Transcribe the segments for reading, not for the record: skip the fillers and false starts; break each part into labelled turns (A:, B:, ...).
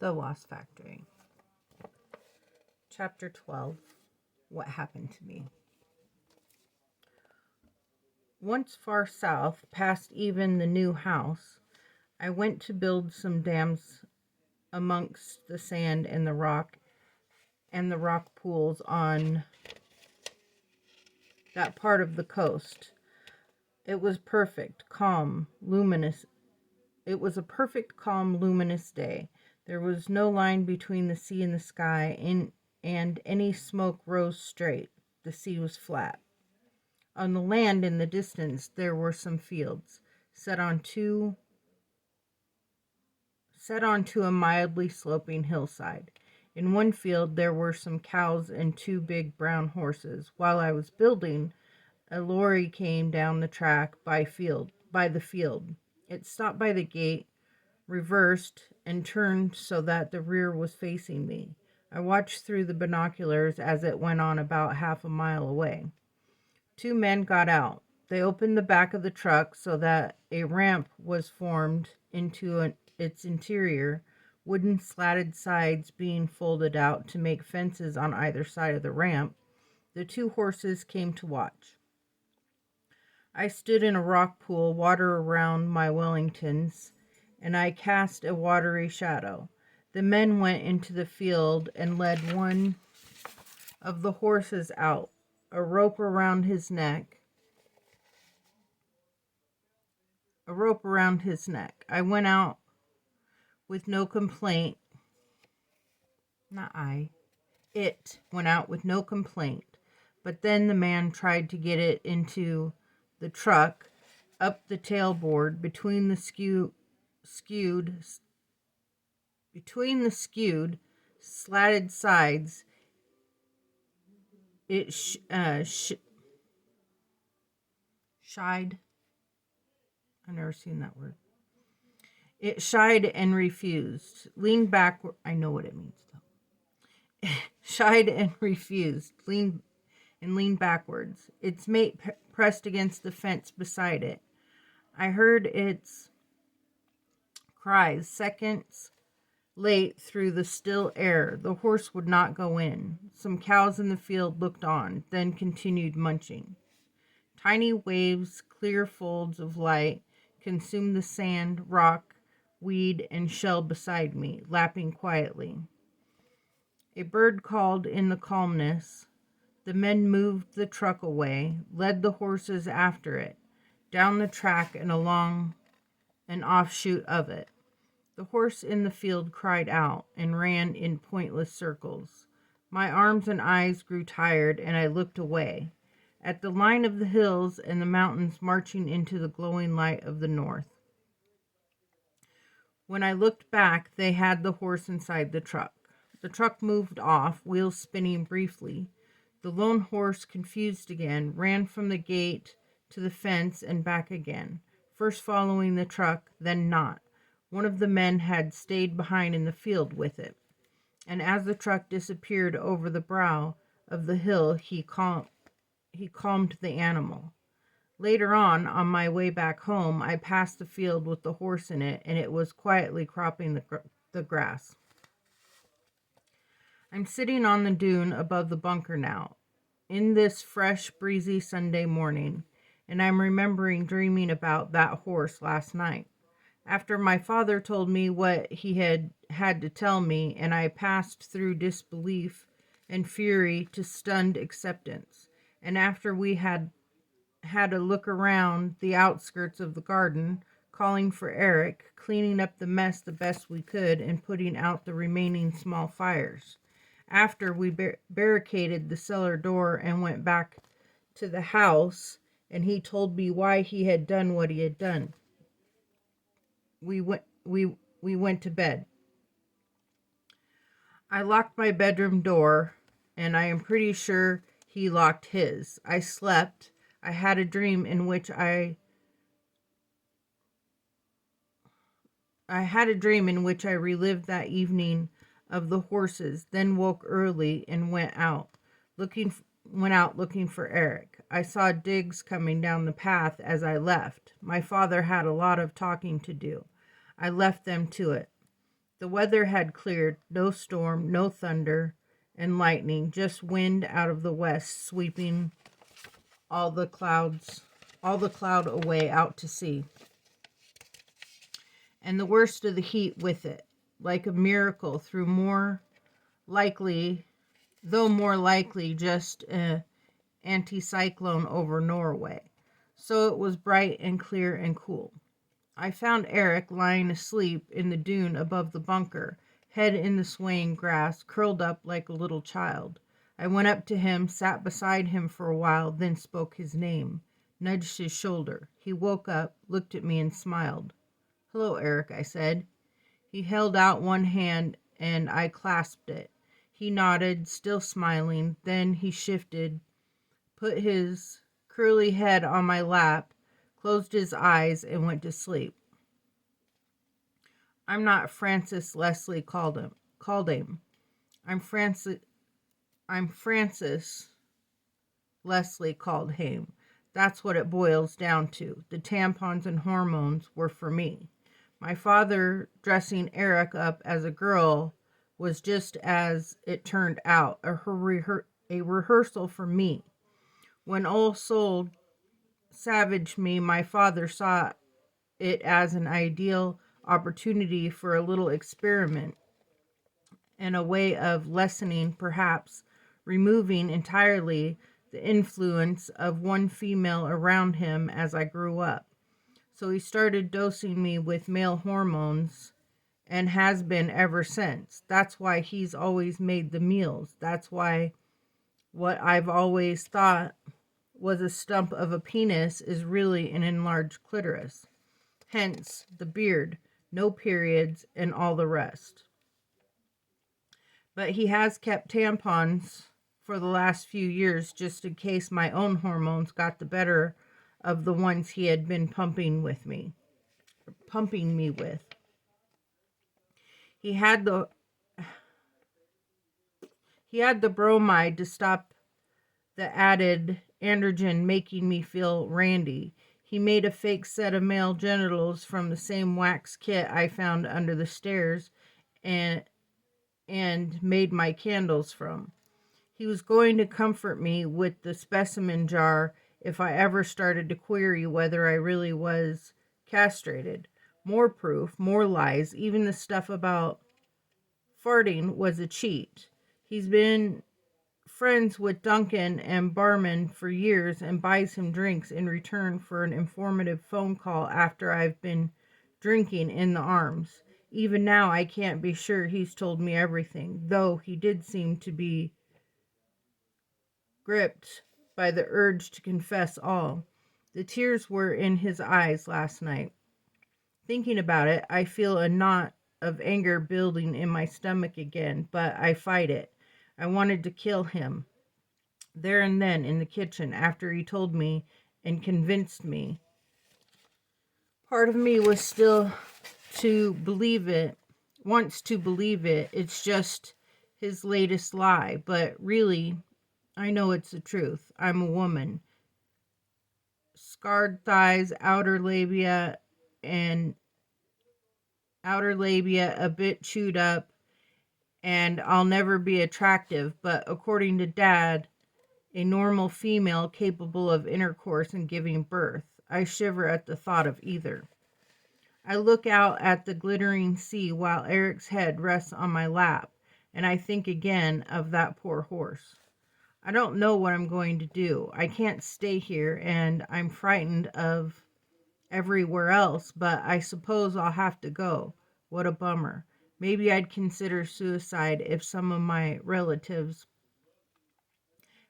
A: The Wasp Factory. Chapter 12. What happened to me. Once far south, past even the new house, I went to build some dams amongst the sand and the rock pools on that part of the coast. It was perfect, calm, luminous. It was a perfect, calm, luminous day. There was no line between the sea and the sky, and any smoke rose straight. The sea was flat. On the land in the distance there were some fields, set onto a mildly sloping hillside. In one field there were some cows and two big brown horses. While I was building, a lorry came down the track by the field. It stopped by the gate, reversed, and turned so that the rear was facing me. I watched through the binoculars as it went on about half a mile away. Two men got out. They opened the back of the truck so that a ramp was formed into its interior, wooden slatted sides being folded out to make fences on either side of the ramp. The two horses came to watch. I stood in a rock pool, water around my Wellingtons, and I cast a watery shadow. The men went into the field and led one of the horses out, a rope around his neck. I went out with no complaint. It went out with no complaint. But then the man tried to get it into the truck, up the tailboard, between the skewed, slatted sides. It shied. I've never seen that word. It shied and refused. Leaned backward. I know what it means though. Shied and refused. Leaned backwards. Its mate pressed against the fence beside it. I heard its cries seconds late through the still air. The horse would not go in. Some cows in the field looked on, then continued munching. Tiny waves, clear folds of light, consumed the sand, rock, weed, and shell beside me, lapping quietly. A bird called in the calmness. The men moved the truck away, led the horses after it, down the track and along an offshoot of it. The horse in the field cried out and ran in pointless circles. My arms and eyes grew tired, and I looked away, at the line of the hills and the mountains marching into the glowing light of the north. When I looked back, they had the horse inside the truck. The truck moved off, wheels spinning briefly. The lone horse, confused again, ran from the gate to the fence and back again, first following the truck, then not. One of the men had stayed behind in the field with it, and as the truck disappeared over the brow of the hill, he calmed the animal. Later on my way back home, I passed the field with the horse in it, and it was quietly cropping the grass. I'm sitting on the dune above the bunker now, in this fresh, breezy Sunday morning, and I'm remembering dreaming about that horse last night. After my father told me what he had to tell me, and I passed through disbelief and fury to stunned acceptance, and after we had a look around the outskirts of the garden, calling for Eric, cleaning up the mess the best we could, and putting out the remaining small fires. After we barricaded the cellar door and went back to the house, and he told me why he had done what he had done. We went to bed. I locked my bedroom door, and I am pretty sure he locked his. I slept. I had a dream in which I relived that evening of the horses, then woke early and went out looking for Eric. I saw Diggs coming down the path as I left. My father had a lot of talking to do. I left them to it. The weather had cleared, no storm, no thunder and lightning, just wind out of the west sweeping all the cloud away out to sea. And the worst of the heat with it, like a miracle through more likely, just an anticyclone over Norway. So it was bright and clear and cool. I found Eric lying asleep in the dune above the bunker, head in the swaying grass, curled up like a little child. I went up to him, sat beside him for a while, then spoke his name, nudged his shoulder. He woke up, looked at me, and smiled. "Hello, Eric," I said. He held out one hand, and I clasped it. He nodded, still smiling. Then he shifted, put his curly head on my lap, closed his eyes, and went to sleep. I'm not Francis Leslie Caldame. I'm Francis Leslie Caldame. That's what it boils down to. The tampons and hormones were for me. My father dressing Eric up as a girl was, just as it turned out, a rehearsal for me. When old soul savaged me, my father saw it as an ideal opportunity for a little experiment and a way of lessening, perhaps removing entirely, the influence of one female around him as I grew up. So he started dosing me with male hormones and has been ever since. That's why he's always made the meals. That's why what I've always thought was a stump of a penis is really an enlarged clitoris. Hence the beard, no periods, and all the rest. But he has kept tampons for the last few years just in case my own hormones got the better of the ones he had been pumping me with. He had the bromide to stop the added androgen making me feel randy. He made a fake set of male genitals from the same wax kit I found under the stairs and made my candles from. He was going to comfort me with the specimen jar if I ever started to query whether I really was castrated. More proof, more lies, even the stuff about farting was a cheat. He's been friends with Duncan and Barman for years and buys him drinks in return for an informative phone call after I've been drinking in the arms. Even now, I can't be sure he's told me everything, though he did seem to be gripped by the urge to confess all. The tears were in his eyes last night. Thinking about it, I feel a knot of anger building in my stomach again, but I fight it. I wanted to kill him. There and then in the kitchen after he told me and convinced me. Part of me was still wants to believe it. It's just his latest lie, but really, I know it's the truth. I'm a woman. Scarred thighs, outer labia a bit chewed up, and I'll never be attractive, but according to Dad, a normal female capable of intercourse and giving birth. I shiver at the thought of either. I look out at the glittering sea while Eric's head rests on my lap, and I think again of that poor horse. I don't know what I'm going to do. I can't stay here, and I'm frightened of everywhere else, but I suppose I'll have to go. What a bummer. Maybe I'd consider suicide if some of my relatives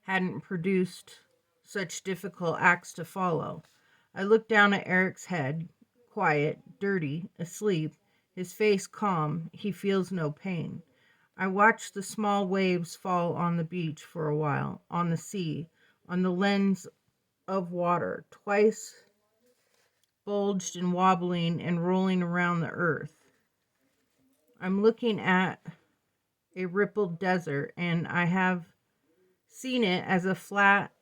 A: hadn't produced such difficult acts to follow. I look down at Eric's head, quiet, dirty, asleep, his face calm. He feels no pain. I watch the small waves fall on the beach for a while, on the sea, on the lens of water, twice bulged and wobbling and rolling around the earth. I'm looking at a rippled desert, and I have seen it as flat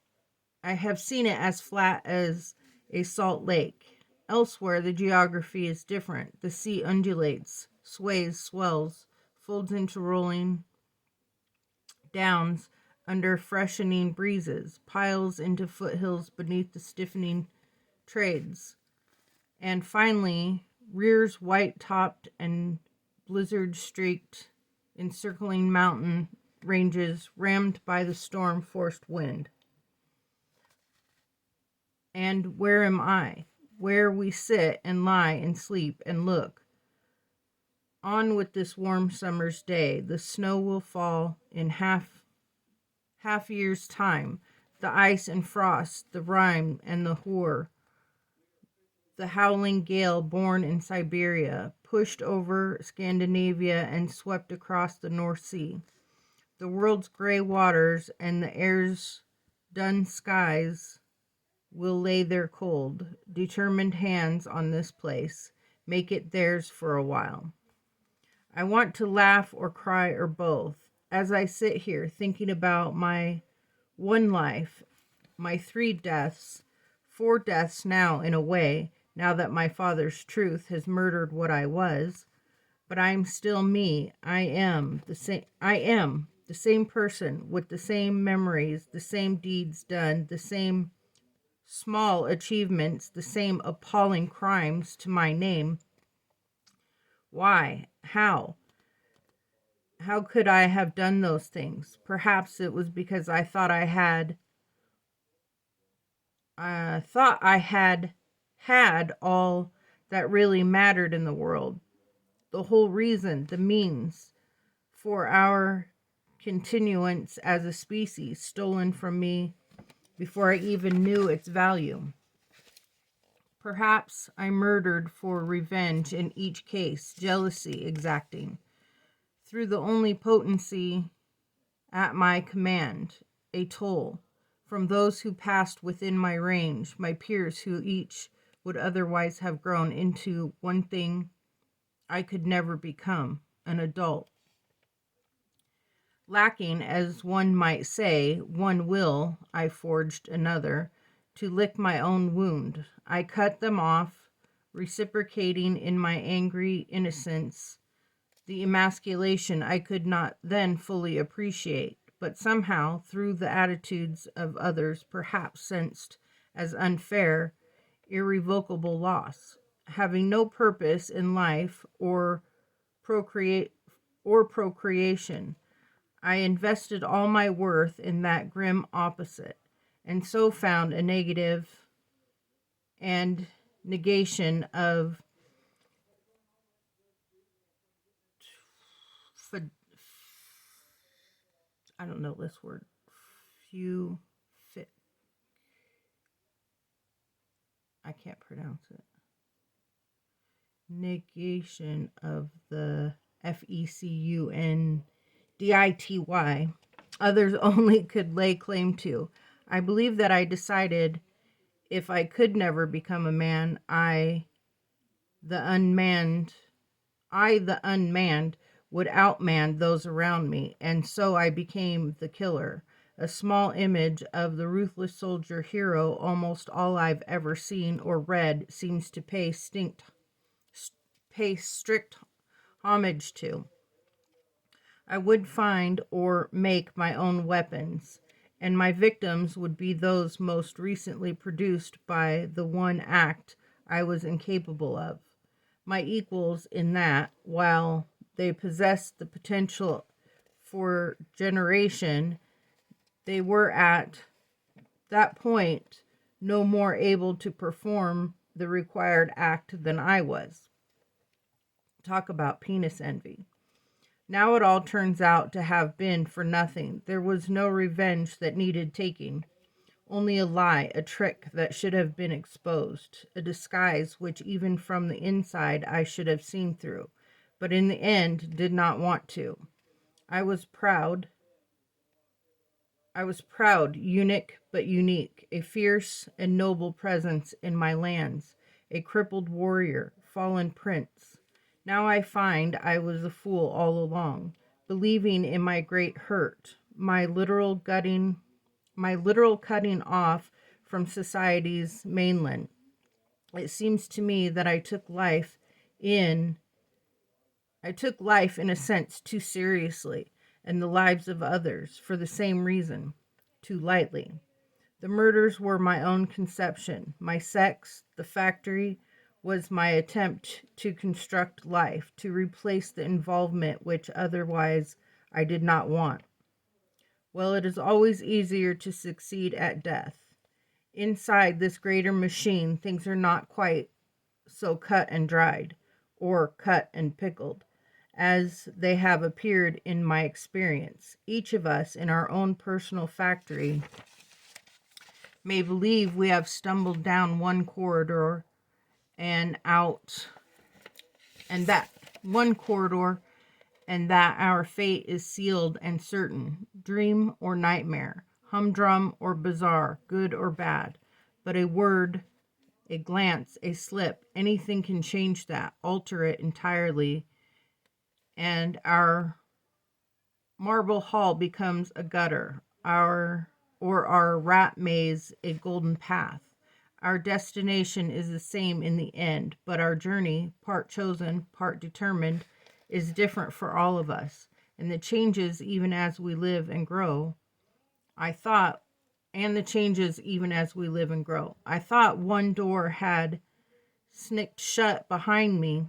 A: as a salt lake. Elsewhere, the geography is different. The sea undulates sways, swells, folds into rolling downs under freshening breezes, piles into foothills beneath the stiffening trades, and finally rears white-topped and blizzard-streaked, encircling mountain ranges rammed by the storm-forced wind. And where am I? Where we sit and lie and sleep and look. On with this warm summer's day. The snow will fall in half year's time. The ice and frost, the rime and the hoar. The howling gale born in Siberia, pushed over Scandinavia and swept across the North Sea. The world's gray waters and the air's dun skies will lay their cold, determined hands on this place, make it theirs for a while. I want to laugh or cry or both, as I sit here thinking about my one life, my 3 deaths, 4 deaths now in a way, now that my father's truth has murdered what I was, but I'm still me. I am the same person with the same memories, the same deeds done, the same small achievements, the same appalling crimes to my name. Why? How? How could I have done those things? Perhaps it was because I thought I had all that really mattered in the world. The whole reason, the means for our continuance as a species, stolen from me before I even knew its value. Perhaps I murdered for revenge in each case, jealousy exacting, through the only potency at my command, a toll from those who passed within my range, my peers who each would otherwise have grown into one thing I could never become, an adult. Lacking, as one might say, one will, I forged another, to lick my own wound. I cut them off, reciprocating in my angry innocence the emasculation I could not then fully appreciate, but somehow, through the attitudes of others, perhaps sensed as unfair, irrevocable loss. Having no purpose in life or procreation, I invested all my worth in that grim opposite, and so found a negative and negation of I don't know this word. I can't pronounce it. Negation of the FECUNDITY others only could lay claim to. I believe that I decided if I could never become a man, the unmanned, would outman those around me, and so I became the killer, a small image of the ruthless soldier hero almost all I've ever seen or read seems to pay strict homage to. I would find or make my own weapons, and my victims would be those most recently produced by the one act I was incapable of. My equals in that, while they possessed the potential for generation, they were at that point no more able to perform the required act than I was. Talk about penis envy. Now it all turns out to have been for nothing. There was no revenge that needed taking. Only a lie, a trick that should have been exposed, a disguise which even from the inside I should have seen through, but in the end did not want to. I was proud, eunuch but unique, a fierce and noble presence in my lands, a crippled warrior, fallen prince. Now I find I was a fool all along, believing in my great hurt, my literal cutting off from society's mainland. It seems to me that I took life in I took life, in a sense, too seriously, and the lives of others, for the same reason, too lightly. The murders were my own conception. My sex, the factory, was my attempt to construct life, to replace the involvement which otherwise I did not want. Well, it is always easier to succeed at death. Inside this greater machine, things are not quite so cut and dried, or cut and pickled, as they have appeared in my experience. Each of us, in our own personal factory, may believe we have stumbled down one corridor and out, and that one corridor, and that our fate is sealed and certain, dream or nightmare, humdrum or bizarre, good or bad. But a word, a glance, a slip, anything can change that, alter it entirely, and our marble hall becomes a gutter, our rat maze a golden path. Our destination is the same in the end, but our journey, part chosen, part determined, is different for all of us, and the changes even as we live and grow. I thought one door had snicked shut behind me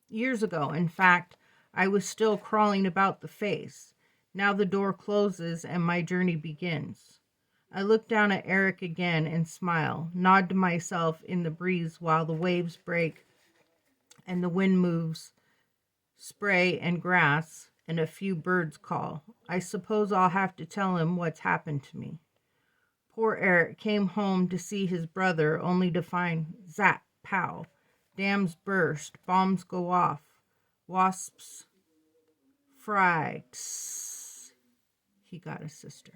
A: years ago. In fact, I was still crawling about the face. Now the door closes and my journey begins. I look down at Eric again and smile, nod to myself in the breeze while the waves break and the wind moves spray and grass, and a few birds call. I suppose I'll have to tell him what's happened to me. Poor Eric came home to see his brother, only to find zap, pow. Dams burst, bombs go off, wasps fry. Tss. He got a sister.